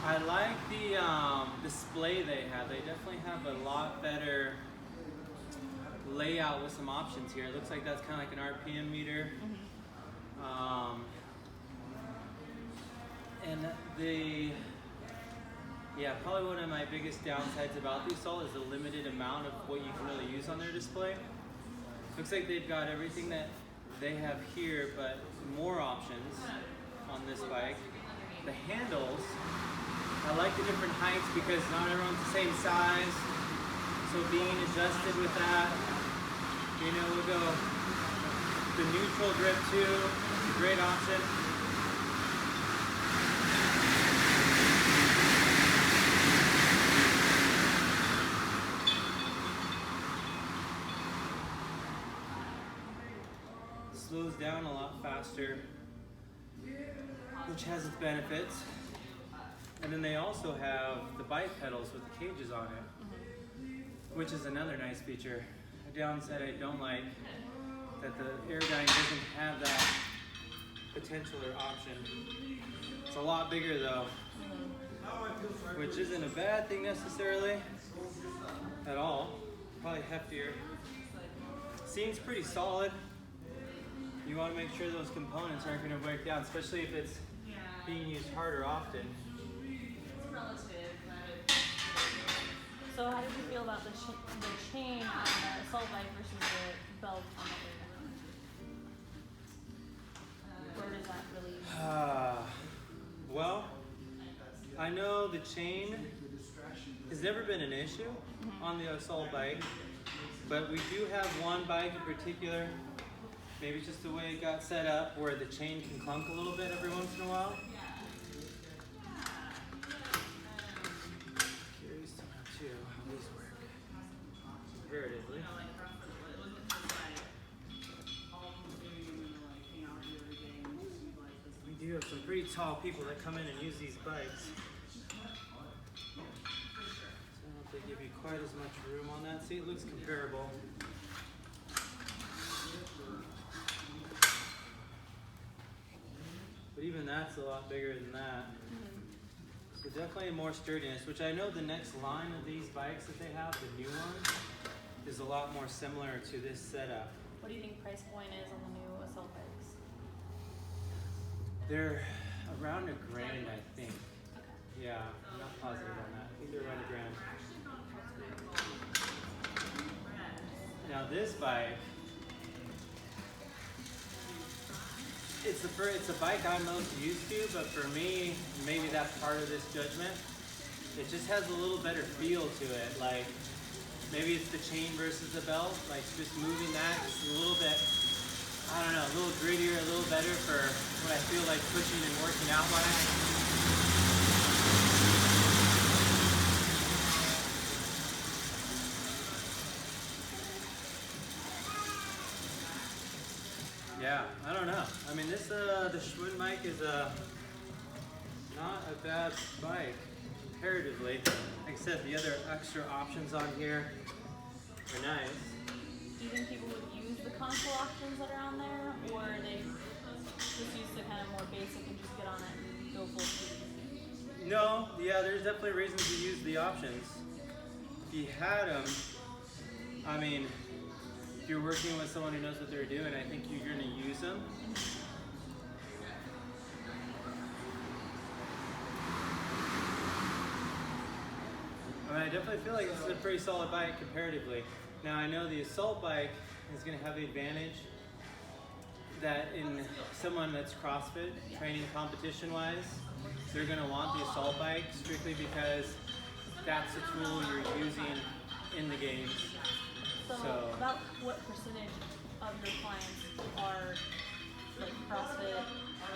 I like the display they have. They definitely have a lot better layout with some options here. It looks like that's kind of like an RPM meter. And probably one of my biggest downsides about the Assault is the limited amount of what you can really use on their display. Looks like they've got everything that they have here, but more options on this bike. The handles, I like the different heights because not everyone's the same size. So being adjusted with that, you know, we'll go the neutral grip too, great option. Slows down a lot faster, which has its benefits. And then they also have the bike pedals with the cages on it, which is another nice feature. A downside I don't like, that the Airdyne doesn't have that potential or option. It's a lot bigger though, which isn't a bad thing necessarily at all. Probably heftier. Seems pretty solid. You want to make sure those components aren't going to break down, especially if it's being used harder often. So how did you feel about the chain on the Assault bike versus the belt on the Airdyne? Where does that really... Well, I know the chain has never been an issue on the Assault bike, but we do have one bike in particular, maybe just the way it got set up, where the chain can clunk a little bit every once in a while. Curious to know too how these work comparatively. We do have some pretty tall people that come in and use these bikes. So I don't know if they give you quite as much room on that. See, it looks comparable. But even that's a lot bigger than that. So definitely more sturdiness, which I know the next line of these bikes that they have, the new one, is a lot more similar to this setup. What do you think price point is on the new Assault bikes? They're around $1,000, I think. Yeah, I'm not positive on that. I think they're around $1,000. Now this bike, it's a bike I'm most used to, but for me, maybe that's part of this judgment. It just has a little better feel to it. Like, maybe it's the chain versus the belt. Like, just moving that just a little bit, I don't know, a little grittier, a little better for what I feel like pushing and working out by. Yeah, I don't know. I mean, this the Schwinn bike is not a bad bike comparatively. Like I said, the other extra options on here are nice. Do you think people would use the console options that are on there, or are they just use the kind of more basic and just get on it and go full speed? No, yeah, there's definitely reasons to use the options. If you had them, I mean, if you're working with someone who knows what they're doing, I think you're going to use them. I mean, I definitely feel like this is a pretty solid bike comparatively. Now, I know the Assault bike is going to have the advantage that in someone that's CrossFit training competition-wise, they're going to want the Assault bike strictly because that's the tool you're using in the games. So about what percentage of your clients are like CrossFit,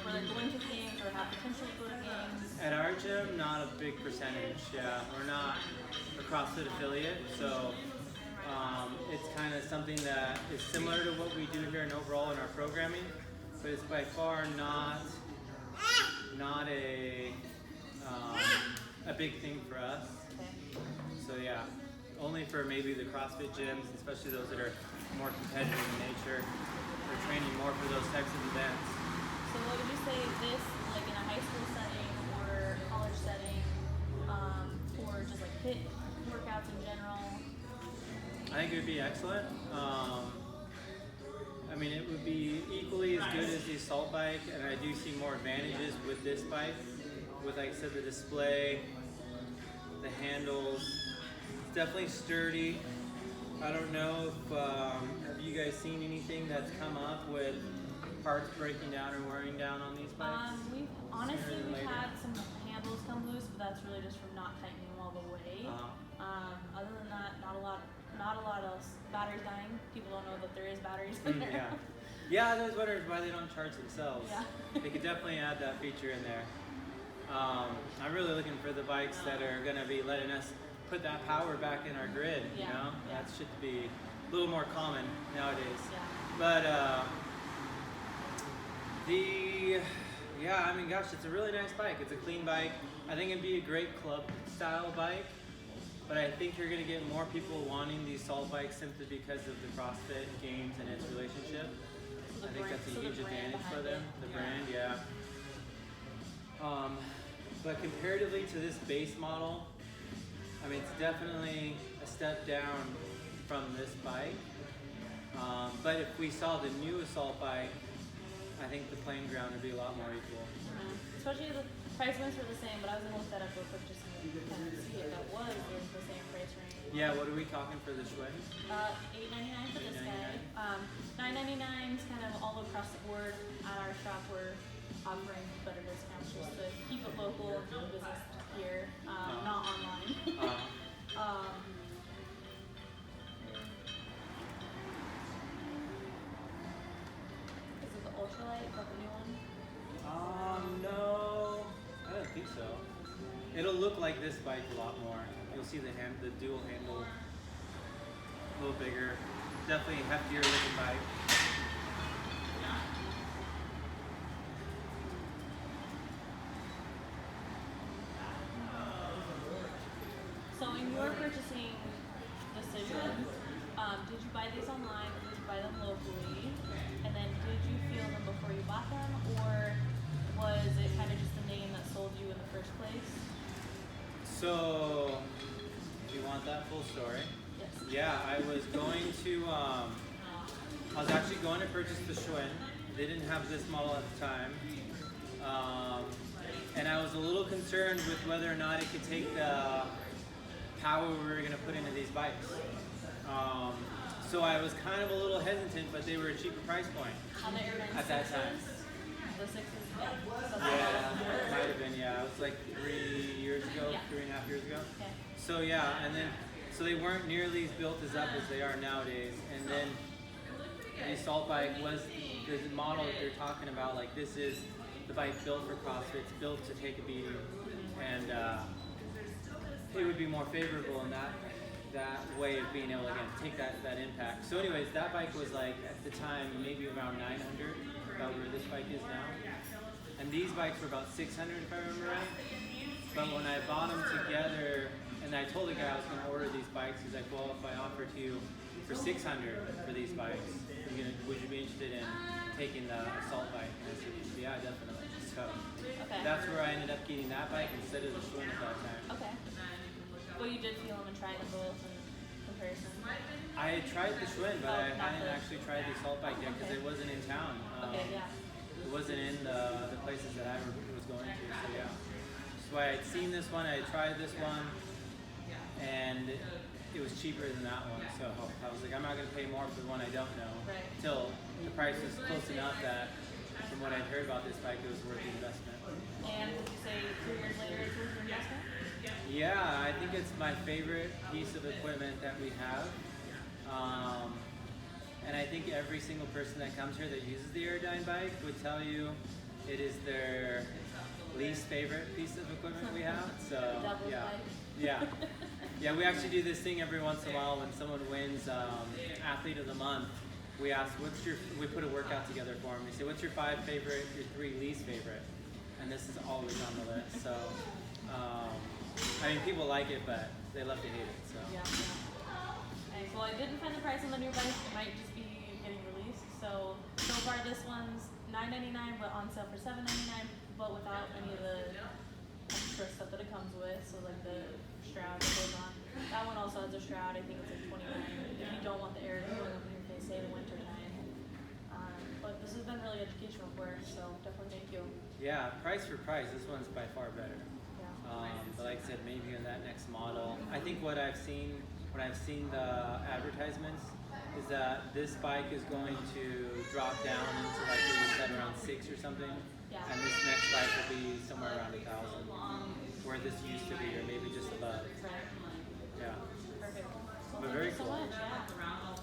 where they're going to games or have potential to go to games? At our gym, not a big percentage. Yeah, we're not a CrossFit affiliate, so it's kind of something that is similar to what we do here in overall in our programming, but it's by far not a big thing for us. Okay. So yeah, only for maybe the CrossFit gyms, especially those that are more competitive in nature. We're training more for those types of events. So what would you say this, like in a high school setting or college setting, be excellent. I mean, it would be equally as good as the assault bike, and I do see more advantages with this bike. With, like I said, the display, the handles. It's definitely sturdy. I don't know if, have you guys seen anything that's come up with parts breaking down or wearing down on these bikes? We've had some handles come loose, but that's really just from not tightening them all the way. Other than that, not a lot else. Batteries dying. People don't know that there is batteries in there. Yeah, I was wondering why they don't charge themselves. Yeah. They could definitely add that feature in there. I'm really looking for the bikes that are going to be letting us put that power back in our grid. You know, that should be a little more common nowadays. Yeah. But I mean, gosh, it's a really nice bike. It's a clean bike. I think it'd be a great club style bike. But I think you're going to get more people wanting these assault bikes simply because of the CrossFit Games and its relationship. I think that's a huge advantage for them. The brand, but comparatively to this base model, I mean, it's definitely a step down from this bike. But if we saw the new assault bike, I think the playing ground would be a lot more equal. Especially the price points were the same, but I was going to look that up real quick just to kind of see if that was in the same price range. Yeah, what are we talking for the Schwinn? $8.99 for this guy. $9.99 is kind of all across the board. At our shop, we're offering better discounts just to keep it local and do business here, not online. Is it the ultralight? Is that the new one? No, I don't think so. It'll look like this bike a lot more. You'll see the dual handle, a little bigger, definitely heftier looking bike. So in your purchasing decision, did you buy these online or did you buy them locally? And then did you feel them before you bought them, or was it kind of just the name that sold you in the first place? So, do you want that full story? Yes. Yeah, I was actually going to purchase the Schwinn. They didn't have this model at the time. And I was a little concerned with whether or not it could take the power we were going to put into these bikes. So I was kind of a little hesitant, but they were a cheaper price point at that time. The sixes? Yeah, it might have been, yeah. It was like 3 years ago, 3.5 years ago. Okay. So yeah, and then, so they weren't nearly as built as they are nowadays. And then the assault bike was the model that they're talking about, like this is the bike built for CrossFit, it's built to take a beating. And it would be more favorable in that way of being able to, again, take that impact. So anyways, that bike was like, at the time, maybe around 900, about where this bike is now. And these bikes were about 600 if I remember right. But when I bought them together, and I told the guy I was going to order these bikes, he's like, well, if I offer to you for 600 for these bikes, would you be interested in taking the assault bike? And I said, yeah, definitely. So that's where I ended up getting that bike instead of the Schwinn at that time. Okay. Well, you did feel them and try them both in comparison. I had tried the Schwinn, but I hadn't actually tried the assault bike yet because it wasn't in town. It wasn't in the places that I was going to, so yeah. So I had seen this one, I had tried this one, and it was cheaper than that one. So I was like, I'm not going to pay more for the one I don't know. Right. Until the price was close enough that, from what I'd heard about this bike, it was worth the investment. And would you say 2 years later it's worth the investment? Yeah, I think it's my favorite piece of equipment that we have. And I think every single person that comes here that uses the Aerodyne bike would tell you it is their least favorite piece of equipment we have. So yeah, we actually do this thing every once in a while when someone wins Athlete of the Month. We ask, we put a workout together for them. We say, what's your 5 favorite, your 3 least favorite? And this is always on the list. So, I mean, people like it, but they love to hate it. So. Yeah. Okay, so I didn't find the price on the new bike. It might just be getting released. So far this one's $9.99, but on sale for $7.99, but without any of the extra stuff that it comes with. So like the strap that goes on That one also has a shroud. I think it's like 29. If you don't want the air going up in your face, say in the winter time. But this has been really educational for us, so definitely thank you. Yeah, price for price, this one's by far better. Yeah. But like I said, maybe in that next model. I think what I've seen when I've seen the advertisements is that this bike is going to drop down into like what you said around 6 or something. Yeah. And this next bike will be somewhere around 1,000, where this used to be, or maybe just above. Right. Yeah. Perfect. Well, But thank very you so cool. much. Yeah.